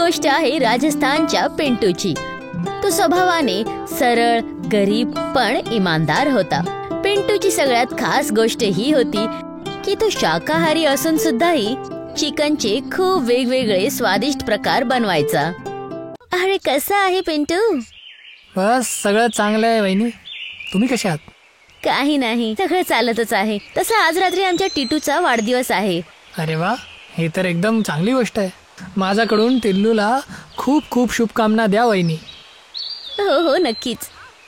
गोष्ट आहे राजस्थानच्या पिंटूची. तो स्वभावाने सरळ, गरीब पण इमानदार होता. पिंटूची सगळ्यात खास गोष्ट ही होती की तो शाकाहारी असून सुद्धाही चिकनचे खूप वेगवेगळे स्वादिष्ट प्रकार बनवायचा. अरे कसं आहे पिंटू? बस सगळं चांगलं आहे वहिनी. तुम्ही कशा आहात? काही नाही, सगळं चालतच आहे. तसं आज रात्री आमच्या टिटूचा वाढदिवस आहे. अरे वा, हे तर एकदम चांगली गोष्ट आहे. माझ्याकडून टिल्लूला खूप खूप शुभकामना द्या वहिनी. हो हो नक्कीच.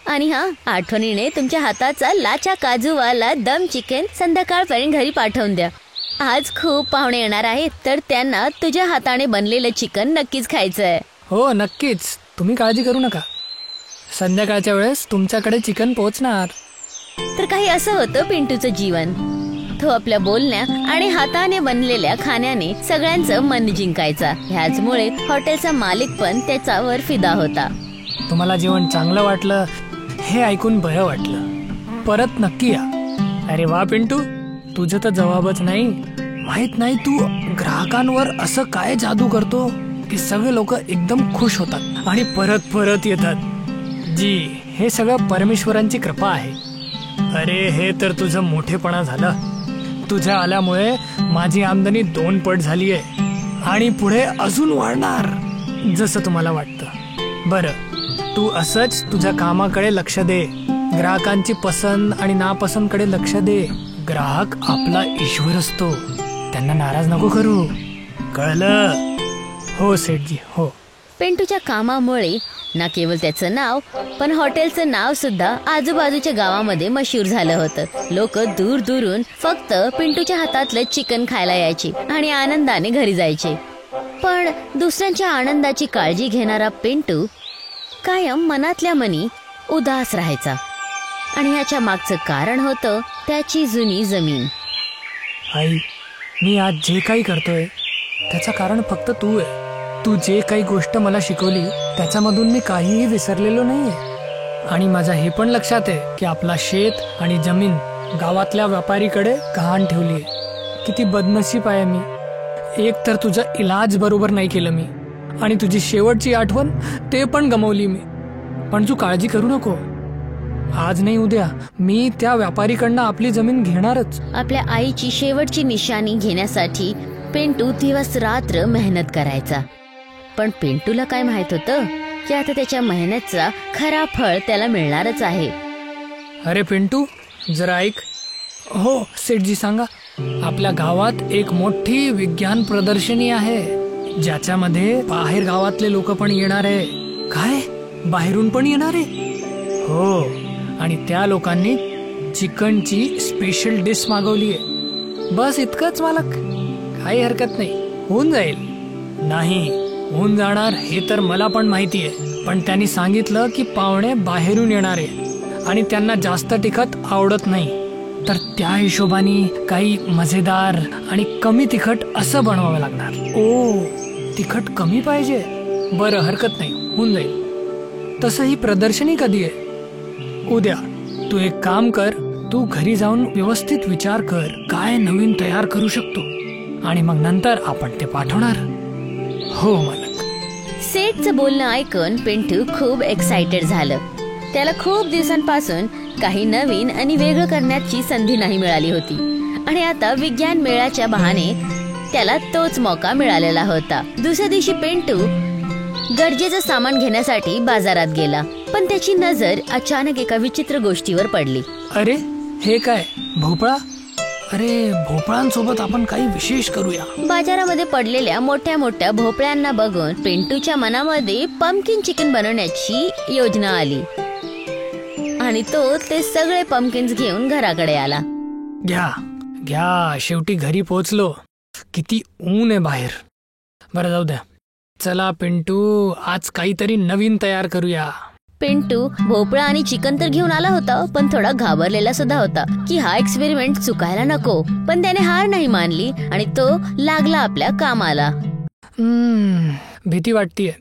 आणि हा, आठवणीने तुमच्या हाताचा लाचा काजूवाला दम चिकन संध्याकाळपर्यंत घरी पाठवून द्या. आज खूप पाहुणे येणार आहेत, तर त्यांना तुझ्या हाताने बनलेलं चिकन नक्कीच खायचं आहे. हो नक्कीच, तुम्ही काळजी करू नका. संध्याकाळच्या वेळेस तुमच्याकडे चिकन पोहोचणार. तर काही असं होतं पिंटूचं जीवन. तो आपल्या बोलण्या आणि हाताने बनलेल्या खाण्याने सगळ्यांचं मन जिंकायचा. ह्याचमुळे हॉटेलचा मालिक पण त्याच्यावर फिदा होता. तुम्हाला जेवण चांगलं वाटलं हे ऐकून बरं वाटलं. परत नक्की या. अरे वा पिंटू, तुझं तर जवाबच नाही. माहित नाही तू ग्राहकांवर असं काय जादू करतो की सगळे लोक एकदम खुश होतात आणि परत परत येतात. जी, हे सगळं परमेश्वरांची कृपा आहे. अरे हे तर तुझं मोठेपणा झालं. तुझ्या आल्यामुळे माझी आमदनी 2 पट झालीये आणि पुढे अजून वाढणार जसं तुम्हाला वाटतं. बरं, तू असंच तुझ्या कामाकडे लक्ष दे. ग्राहकांची पसंत आणि नापसंतकडे लक्ष दे. ग्राहक आपला ईश्वर असतो, त्यांना नाराज नको करू. कळलं? हो सेठजी, हो. पिंटूच्या कामामुळे ना केवळ त्याचं नाव पण हॉटेलचं नाव सुद्धा आजूबाजूच्या गावामध्ये मशहूर झालं होतं. लोक दूर दूरून फक्त पिंटूच्या हातातलं चिकन खायला यायचे आणि आनंदाने घरी जायचे. पण दुसऱ्यांच्या आनंदाची काळजी घेणारा पिंटू कायम मनातल्या मनी उदास राहायचा. आणि याच्या मागचं कारण होतं त्याची जुनी जमीन. आई, मी आज जे काही करतोय त्याचं कारण फक्त तू आहे. तू जे काही गोष्ट मला शिकवली त्याच्यामधून मी काहीही विसरलेलो नाहीये. आणि माझ्या हे पण लक्षात आहे की आपला शेत आणि जमीन गावातल्या व्यापारीकडे गहाण ठेवली आहे. किती बदनसीब आहे मी. एक तर तुझा इलाज बरोबर नाही केलं मी, आणि तुझी शेवटची आठवण ते पण गमावली मी. पण तू काळजी करू नको, आज नाही उद्या मी त्या व्यापारीकडनं आपली जमीन घेणारच. आपल्या आईची शेवटची निशाणी घेण्यासाठी पिंटू दिवस रात्र मेहनत करायचा. पण पिंटूला काय माहित होतं की आता त्याच्या मेहनतचा खरा फळ त्याला मिळणारच आहे. अरे पिंटू, जरा ऐक. हो सेठजी, सांगा. आपल्या गावात एक मोठी विज्ञान प्रदर्शनी आहे ज्याच्यामध्ये बाहेर गावातले लोक पण येणार आहे. काय, बाहेरून पण येणार आहे? हो, आणि त्या लोकांनी चिकनची स्पेशल डिश मागवली आहे. बस इतकंच मालक. काही हरकत नाही, होऊन जाईल. नाही होऊन जाणार हे तर मला पण माहिती आहे, पण त्यांनी सांगितलं की पाहुणे बाहेरून येणार आहे आणि त्यांना जास्त तिखट आवडत नाही, तर त्या हिशोबाने काही मजेदार आणि कमी तिखट असं बनवावं लागणार. ओ, तिखट कमी पाहिजे? बरं, हरकत नाही, होऊन जाईल. तसं ही प्रदर्शनी कधी आहे? उद्या. तू एक काम कर, तू घरी जाऊन व्यवस्थित विचार कर काय नवीन तयार करू शकतो, आणि मग नंतर आपण ते पाठवणार. हो मालक. सेठचं बोलणं ऐकून पिंटू खूप एक्साइटेड झालं. त्याला खूप दिवसांपासून काही नवीन आणि वेगळं करण्याची संधी नाही मिळाली होती, आणि आता विज्ञान मेळ्याच्या बहाने त्याला तोच मौका मिळालेला होता. दुसऱ्या दिवशी पिंटू गरजेचं सामान घेण्यासाठी बाजारात गेला, पण त्याची नजर अचानक एका विचित्र गोष्टीवर पडली. अरे हे काय, भोपळा? अरे भोपळांसोबत आपण काही विशेष करूया. बाजारामध्ये पडलेल्या मोठ्या मोठ्या भोपळ्यांना बघून पिंटूच्या मनामध्ये पंपकिन चिकन बनवण्याची योजना आली, आणि तो ते सगळे पंपकिन्स घेऊन घराकडे आला. घ्या घ्या, शेवटी घरी पोहोचलो. किती ऊन आहे बाहेर. बरं जाऊ द्या. चला पिंटू, आज काहीतरी नवीन तयार करूया. पिंटू भोपळा आणि चिकन तर घेऊन आला होता, पण थोडा घाबरलेला सुद्धा होता की हा एक्सपेरिमेंट चुकायला नको. पण त्याने हार नाही मानली आणि तो लागला आपल्या कामाला. भीती वाटतीये.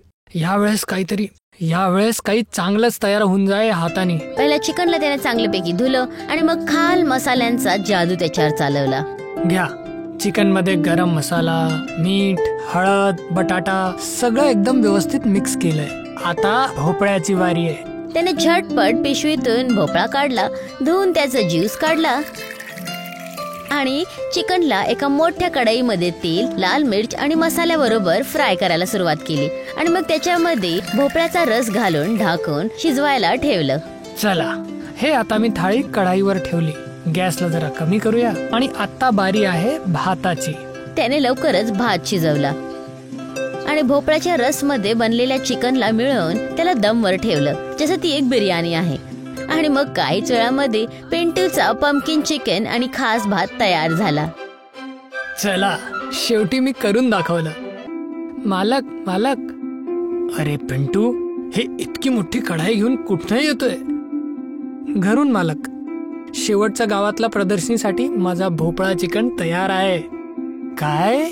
यावेळेस काही चांगलंच तयार होऊन जाय हाताने. पहिल्या चिकनला त्याने चांगल्यापैकी धुलं आणि मग खाल मसाल्यांचा जादू त्याच्यावर चालवला. घ्या, चिकन मध्ये गरम मसाला, मीठ, हळद, बटाटा सगळं एकदम व्यवस्थित मिक्स केलंय. आता भोपळ्याची वारी आहे. त्याने झटपट पिशवीतून भोपळा काढला, धुवून त्याचा ज्यूस काढला आणि चिकनला एका मोठ्या कढईमध्ये तेल, लाल मिर्च आणि मसाल्याबरोबर फ्राय करायला सुरुवात केली आणि मग त्याच्यामध्ये भोपळ्याचा रस घालून ढाकून शिजवायला ठेवलं. चला, हे आता मी थाळी कढाईवर ठेवली. गॅसला जरा कमी करूया आणि आता बारी आहे भाताची. त्याने लवकरच भात शिजवला आणि भोपळ्याच्या रस मध्ये बनलेल्या चिकनला मिळवून त्याला दमवर ठेवलं, जसं ती एक बिर्याणी आहे. आणि मग काहीच वेळामध्ये पिंटूचा पंपकिन चिकन आणि खास भात तयार झाला. चला, शेवटी मी करून दाखवलं. मालक मालक, अरे पिंटू, हे इतकी मोठी कढाई घेऊन कुठं येतोय? घरून मालक. शेवटच्या गावातला प्रदर्शनीसाठी माझा भोपळा चिकन तयार आहे. काय?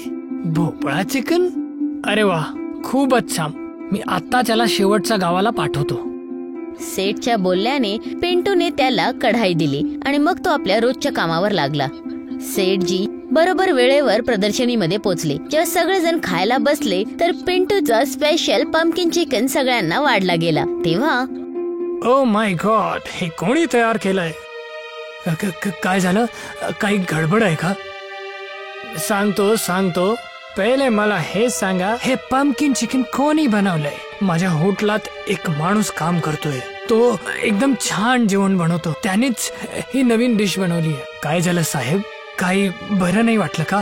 भोपळा चिकन? अरे वा, खूपच छान. मी आता त्याला शेवटच्या गावाला पाठवतो. सेठच्या बोलल्याने पिंटूने त्याला कढाई दिली आणि मग तो आपल्या रोजच्या कामावर लागला. सेठजी बरोबर वेळेवर प्रदर्शनीमध्ये पोहोचले. जेव्हा सगळेजण खायला बसले तर पिंटूचा स्पेशल पंपकिन चिकन सगळ्यांना वाढला गेला. तेव्हा ओ माय गॉड, हे कोणी तयार केलंय? काय झालं? काही गडबड आहे का? सांगतो. पहिले मला हे सांगा, हे पंपकिन चिकन कोणी बनवलंय? माझ्या होटलात एक माणूस काम करतोय. तो एकदम छान जेवण बनवतो. त्यानेच ही नवीन डिश बनवली आहे. काय झालं साहेब? काही बरं नाही वाटलं का?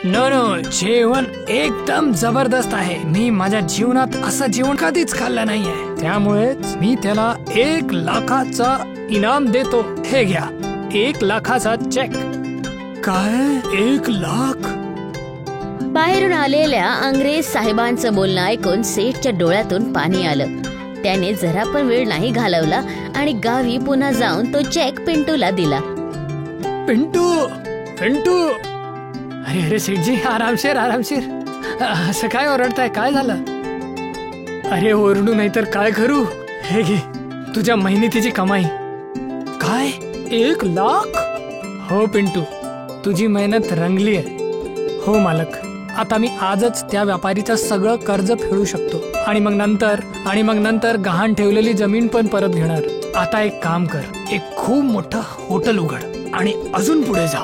नो, जेवण एकदम जबरदस्त आहे. मी माझ्या जीवनात असं जेवण कधीच खाल्लं नाहीये. त्यामुळे मी त्याला 1 लाखाचा इनाम देतो. हे घ्या, 1 लाखाचा चेक. काय? 1 लाख? बाहेरून आलेल्या अंग्रेज साहेबांचं बोलणं ऐकून सेठच्या डोळ्यातून पाणी आलं. त्याने जरा पण वेळ नाही घालवला आणि गावी पुन्हा जाऊन तो चेक पिंटूला दिला. पिंटू, अरे सेठजी, आरामशीर. असं काय ओरडताय? काय झालं? अरे ओरडू नाही तर काय करू? हे घे, तुझ्या मेहनतीची कमाई. काय? 1 लाख? हो पिंटू, तुझी मेहनत रंगली आहे. हो मालक, आता मी आजच त्या व्यापारीचं सगळं कर्ज फेडू शकतो आणि मग नंतर गहाण ठेवलेली जमीन पण परत घेणार. आता एक काम कर, एक खूप मोठं हॉटेल उघड आणि अजून पुढे जा.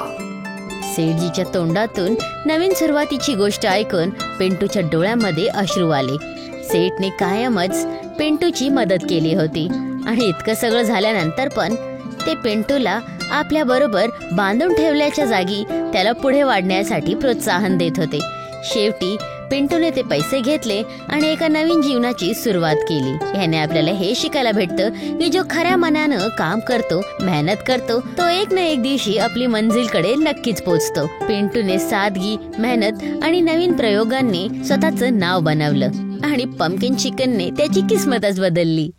सेठजीच्या तोंडातून नवीन सुरुवातीची गोष्ट ऐकून पिंटूच्या डोळ्यामध्ये अश्रू आले. सेठने कायमच पिंटूची मदत केली होती आणि इतकं सगळं झाल्यानंतर पण ते पिंटूला आपल्या बरोबर बांधून ठेवल्याच्या जागी त्याला पुढे वाढण्यासाठी प्रोत्साहन देत होते. शेवटी पिंटूने ते पैसे घेतले आणि एका नवीन जीवनाची सुरुवात केली. ह्याने आपल्याला हे शिकायला भेटतं की जो खऱ्या मनानं काम करतो, मेहनत करतो, तो एक ना एक दिवशी आपली मंजिलकडे नक्कीच पोहोचतो. पिंटूने सादगी, मेहनत आणि नवीन प्रयोगांनी स्वतःचं नाव बनवलं आणि पंपकिन चिकनने त्याची किस्मतच बदलली.